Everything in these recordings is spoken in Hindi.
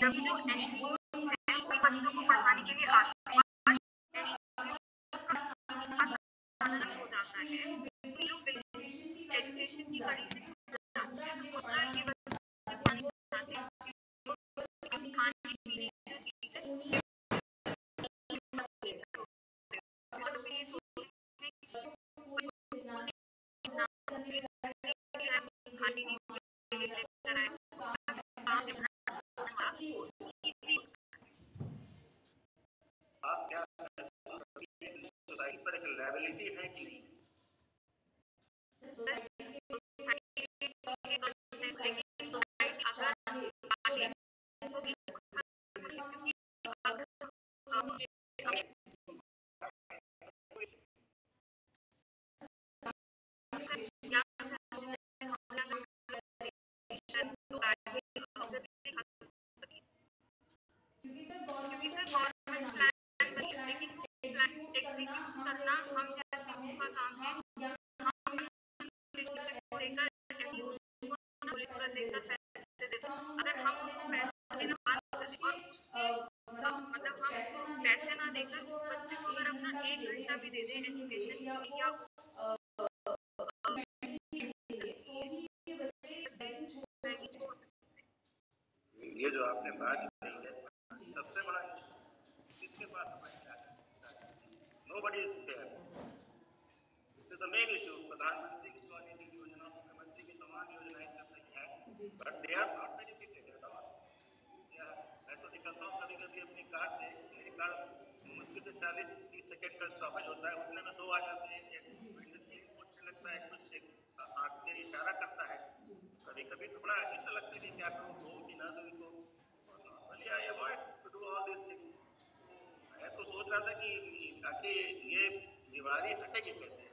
जब जो एनजीओज़ हैं वो बच्चों को पढ़ाने के लिए आते हैं और एनजीओज़ का साधन हो जाता है, ये लोग बिल्कुल एजुकेशन की कड़ी से दूर जाते हैं। दूसरा ये बच्चे को नहीं चाहते चीज़ों खाने पीने की जो चीज़ है ये और फिर ये सोचते हैं कि स्कूल खाने नहीं लेकर आए काम इसी आप क्या सोसाइटी पर एक लायबिलिटी है कि नहीं? सोसाइटी के लेकिन सोसाइटी अगर चाहे तो भी क्योंकि क्योंकि सर गवर्नमेंट प्लान बनी लेकिन वो प्लान एग्जीक्यूट करना हम जैसे लोगों का काम है। हम देकर पूरा देकर पैसे देते अगर हम उनको पैसे देना बंद कर दें और उसके मतलब हम उनको पैसे ना देकर उस बच्चे को अगर अपना 1 घंटा भी दे दें एजुकेशन के लिए या ये जो आपने बात कही है सबसे बड़ा किसके पास समय क्या है? Nobody is there. This is the main issue. प्रधानमंत्री की स्वनिधि योजना, मुख्यमंत्री की समान योजनाएं चल रही है, but they are not benefited at all. मैं तो निकलता हूँ कभी-कभी अपनी कार से, मेरी कार मुश्किल से 40-30 सेकंड का स्टॉपेज होता है, उतने में 2 आ जाते हैं, एक पूछने लगता है, कुछ आँख से इशारा करता है। कभी-कभी तो बड़ा अजीब सा लगता है कि क्या करूँ, दो कि ना दो इनको। Normally I avoid to do all this things. मैं तो सोच रहा था कि ताकि ये बीमारी हटेगी कैसे।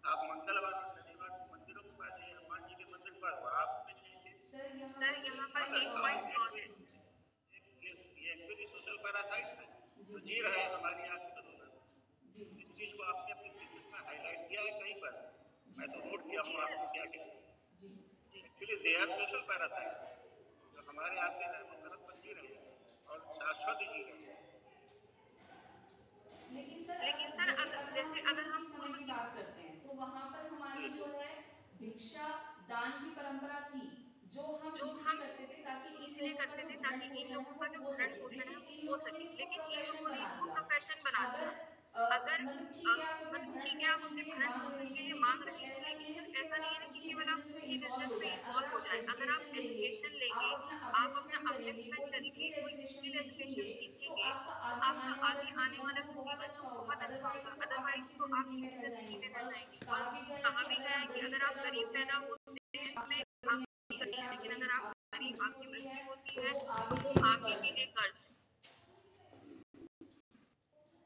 आप मंगलवार और शनिवार को मंदिरों के पास जाइए, हनुमान जी के मंदिर के पास, वहाँ पे जाएंगे। सर यहाँ पर एक पॉइंट और है। ये एक्चुअली सोशल पैरासाइट है जो जी रहे हैं हमारी आँख की बदौलत। इस चीज को आपने अपनी थीसिस में हाईलाइट किया है कहीं पर? मैं तो नोट किया हूँ आपको क्या कहते हैं। Actually they are social parasite जो हमारे आगे रहमो करम पर जी रहे हैं और शाश्वत जी रहे हैं। लेकिन सर जैसे अगर हम समय की बात करते हैं तो वहां पर हमारी जो है भिक्षा दान की परंपरा थी, जो हम जो इसलिए हम करते थे ताकि इन इसलिए लोगों का करते जो थे भरण ताकि इन पोषण है लोगों का वो जो हो भरण सके, पोषण है लेकिन वो इन हो लोगों ने सके इसको लेकिन इन प्रोफेशन लोगों ने बना इसको दिया। प्रोफेशन बना अगर दिया। अगर मतलब ठीक है, आप अपने मतलब भरण ठीक है आप पोषण के अपने लिए भरण मांग पोषण रहे के हैं, लिए लेकिन मांग सर रहे हैं ऐसा नहीं लेकिन है कि सर ऐसा केवल नहीं है आप ना कि उसी केवल बिजनेस आप में उसी इन्वॉल्व बिजनेस हो में जाए। अगर इन्वॉल्व हो आप जाए अगर आप एजुकेशन लेंगे, एजुकेशन आप लेंगे अपना आप अपना अपलिफ्टमेंट करेंगे, अपलिफ्टमेंट कोई करेंगे स्किल कोई एजुकेशन स्किल एजुकेशन सीखेंगे, तो सीखेंगे आपका तो आगे आपका आने वाला आगे जो आने जीवन वाला है वो जो बहुत जीवन है अच्छा वो होगा। बहुत अच्छा अदरवाइज होगा तो आप अदरवाइज इसी तो आप जिंदगी में इसी रह जिंदगी जाएंगे। में रह और जाएंगे और कहा भी गया है कहा कि भी अगर गया आप है कि गरीब अगर आप पैदा गरीब होते पैदा हैं तो होते हैं तो आपकी मैं गलती आपकी नहीं गलती है। है अगर लेकिन गरीब अगर आप आपकी गरीब मृत्यु आपकी होती है मृत्यु होती तो है वो तो आपके वो लिए भी आपके कर्ज लिए है। कर्ज है।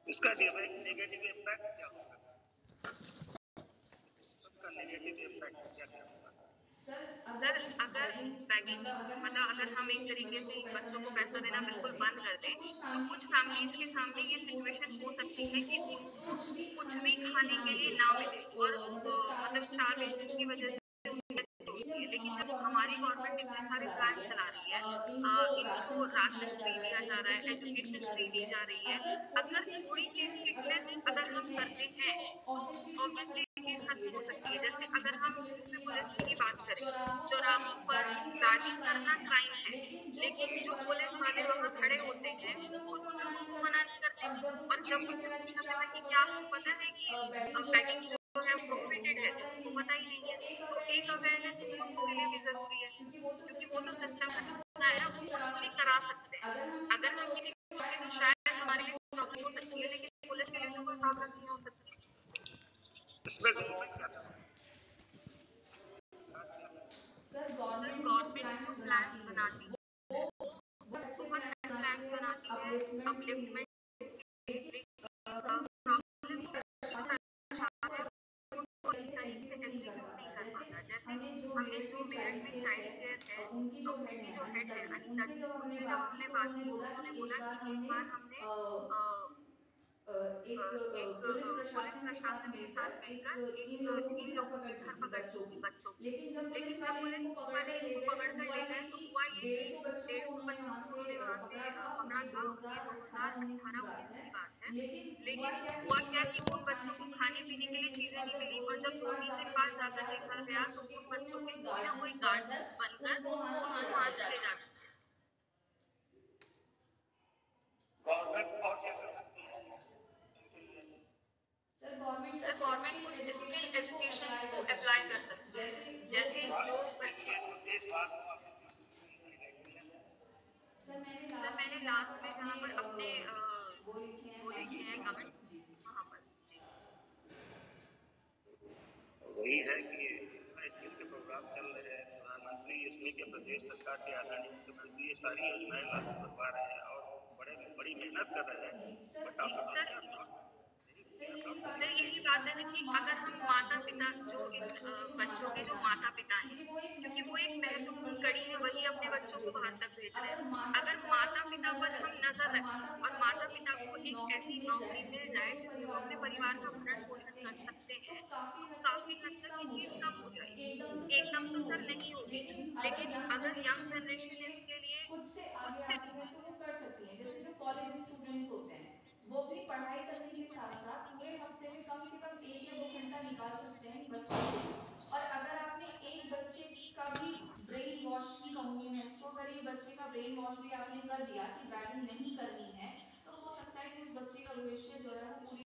इसका नेगेटिव इम्पैक्ट क्या होगा? सबका नेगेटिव इम्पैक्ट क्या क्या होगा? सर सर अगर अगर बेगिंग बैगिंग मतलब अगर अगर हम हम एक एक तरीके तरीके से से इन इन बच्चों बच्चों को देना पैसा बिल्कुल देना बंद कर बिल्कुल दें, बंद कर तो दें कुछ तो फैमिलीज कुछ के साथ फैमिलीज ये के सामने ये सिचुएशन हो सिचुएशन सकती है हो कि सकती है कि उनको उनको कुछ भी कुछ खाने भी के लिए खाने ना के लिए मिले ना और मिले और मतलब स्टारवेशन स्टारवेशन की की वजह वजह से से उनकी उनकी डेथ डेथ होती होती है। है जब लेकिन जब हमारी हमारी गवर्नमेंट गवर्नमेंट इतने इतने सारे सारे प्लान प्लान चला चला रही रही है है, इनको इनको राशन फ्री राशन दिया जा फ्री रहा दिया है, जा रहा है एजुकेशन फ्री दी एजुकेशन जा फ्री रही दी है। जा रही है अगर थोड़ी अगर सी थोड़ी सी स्ट्रिक्टनेस अगर स्ट्रिक्टनेस हम अगर करते हम हैं करते तो हैं तो ऑब्वियसली चीजें ऑब्वियसली खत्म हो चीज सकती है। खत्म हो जैसे सकती है अगर जैसे हम अगर दिल्ली हम पुलिस दिल्ली की पुलिस बात की करें, बात करें चौराहों चौराहों पर पर बैगिंग करना करना क्राइम क्राइम है, है लेकिन जो लेकिन पुलिस जो वाले पुलिस वहां वाले खड़े वहां होते खड़े हैं होते वो हैं खुद उन लोगों वो को उन मना लोगों नहीं को करते। मना नहीं करते और जब और उनसे जब पूछा उनसे गया कि पूछा क्या गया आपको कि क्या पता है आपको कि पता है कि बैगिंग जो है बैगिंग वो जो है प्रोहिबिटेड है, तो प्रोहिबिटेड उनको है तो पता ही उनको नहीं है। पता ही नहीं तो है एक तो एक अवेयरनेस उन अवेयरनेस लोगों उन के लिए भी लोगों के लिए जरूरी भी है, जरूरी है क्योंकि वो तो क्योंकि वो सिस्टम तो का सिस्टम हिस्सा है का ना, वो हिस्सा है ना वो फोर्सफुली करा फोर्सफुली सकते करा हैं। सकते हैं अगर हम किसी अगर को हम किसी को रोकें रोके तो तो शायद शायद हमारे हमारे लिए लिए प्रॉब्लम हो प्रॉब्लम हो सकती है, सकती है लेकिन लेकिन पुलिस पुलिस के के लिए लिए तो तो कोई कोई प्रॉब्लम प्रॉब्लम नहीं नहीं हो हो सकती। सकती। इसमें गवर्नमेंट क्या कर सर सर गवर्नमेंट जो गवर्नमेंट जो प्लान्स प्लान्स बनाती है बनाती वो है बहुत अच्छे बहुत प्लान अच्छे बनाती प्लान्स है बनाती है अपलिफ्टमेंट के लिए, अपलिफ्टमेंट के लिए प्रॉब्लम प्रॉब्लम ये ये है प्रशासन कि प्रशासन उसको उसको सही सही से से एग्जीक्यूट नहीं एग्जीक्यूट कर नहीं पाता। कर जैसे पाता जैसे हमने जो हमने मेरठ जो में मेरठ चाइल्ड में केयर चाइल्ड है, केयर है उनकी जो हेड उनकी है जो हेड अनीता है जी, अनीता उनसे जी जब हमने उनसे जब बात की हमने तो बात उन्होंने की तो बोला उन्होंने कि एक बोला बार कि एक हमने बार हमने एक पुलिस पुलिस प्रशासन के प्रशासन साथ के मिलकर साथ इन लोगों की इन लोगों धरपकड़ की की थी धरपकड़ की बच्चों थी की। बच्चों की लेकिन जब पुलिस लेकिन जब वाले इनको पुलिस पकड़ वाले कर ले इनको गए पकड़ तो कर हुआ ले ये गए कि तो हुआ ये कि 150 बच्चों को 150 उन्होंने बच्चों वहां को से उन्होंने वहां से था, ये 2018-19 की बात 2018-19 है। की बात है। लेकिन हुआ लेकिन क्या कि हुआ उन क्या कि बच्चों को उन खाने बच्चों को पीने के लिए खाने-पीने चीज़ें के लिए मिली चीज़ें और नहीं जब मिली 2 और दिन जब के बाद 2-3 दिन जाकर बाद देखा जाकर गया तो देखा उन गया बच्चों तो के उन कोई ना बच्चों कोई के कोई ना कोई गार्जियंस बनकर गार्जियंस बनकर उनको वहाँ से उनको ले वहाँ जाते से हैं। ले जाते हैं। गवर्नमेंट और क्या कर सकती है इनके लिए? सर गवर्नमेंट सर कुछ गवर्नमेंट स्किल कुछ स्किल एजुकेशंस को एजुकेशंस अप्लाई को कर अप्लाई सकती कर है। सकती है। जैसे जो जैसे बच्चे जो देश भाग को आपने किया है? सर मैंने सर लास्ट मैंने में जहाँ लास्ट पर में अपने जहाँ पर अपने वो लिखे हैं वो लिखे कमेंट्स हैं वहाँ पर जी। कमेंट्स वहाँ पर जी। वही है कि इतना स्किल के प्रोग्राम चल रहे हैं, प्रधानमंत्री इसमें के प्रदेश सरकार के आदरणीय मुख्यमंत्री ये सारी योजनाएं लागू करवा रहे हैं और बड़ी मेहनत कर रहे हैं। जी सर बट एक आप सर सर यही बात सर है ना यही कि बात है अगर ना हम कि माता अगर हम पिता माता जो इन पिता जो इन बच्चों के जो बच्चों माता के जो पिता हैं माता पिता हैं, क्योंकि वो एक क्योंकि वो एक महत्वपूर्ण कड़ी है महत्वपूर्ण वही कड़ी अपने है, बच्चों वही को अपने बाहर तक बच्चों को भेज रहे बाहर हैं। तक भेज रहे अगर हैं। माता अगर पिता पर माता हम पिता नजर पर हम रखें नजर और रखें माता और पिता को माता एक पिता को ऐसी एक नौकरी ऐसी मिल जाए नौकरी मिल जिससे वो जाए अपने जिससे वो परिवार अपने का भरण परिवार का पोषण भरण कर पोषण सकते कर हैं सकते तो हैं, काफी तो हद तक ये काफी हद चीज तक कम ये हो चीज कम जाएगी। हो जाएगी। एकदम तो सर एकदम नहीं तो सर होगी, नहीं होगी, लेकिन अगर लेकिन यंग अगर यंग जनरेशन इसके जनरेशन लिए इसके लिए खुद से खुद आगे से आती है तो वो कर सकती है। जैसे जो कॉलेज स्टूडेंट्स होते हैं वो भी पढ़ाई करने के साथ साथ पूरे हफ्ते में कम से कम 1 या 2 घंटा निकाल सकते हैं इन बच्चों के लिए। और अगर आपने एक बच्चे का भी ब्रेन वॉश ही कहूंगी मैं इसको, अगर एक बच्चे का ब्रेन वॉश भी आपने कर दिया कि बैटिंग नहीं करनी है तो हो सकता है कि उस बच्चे का भविष्य जो है वो पूरी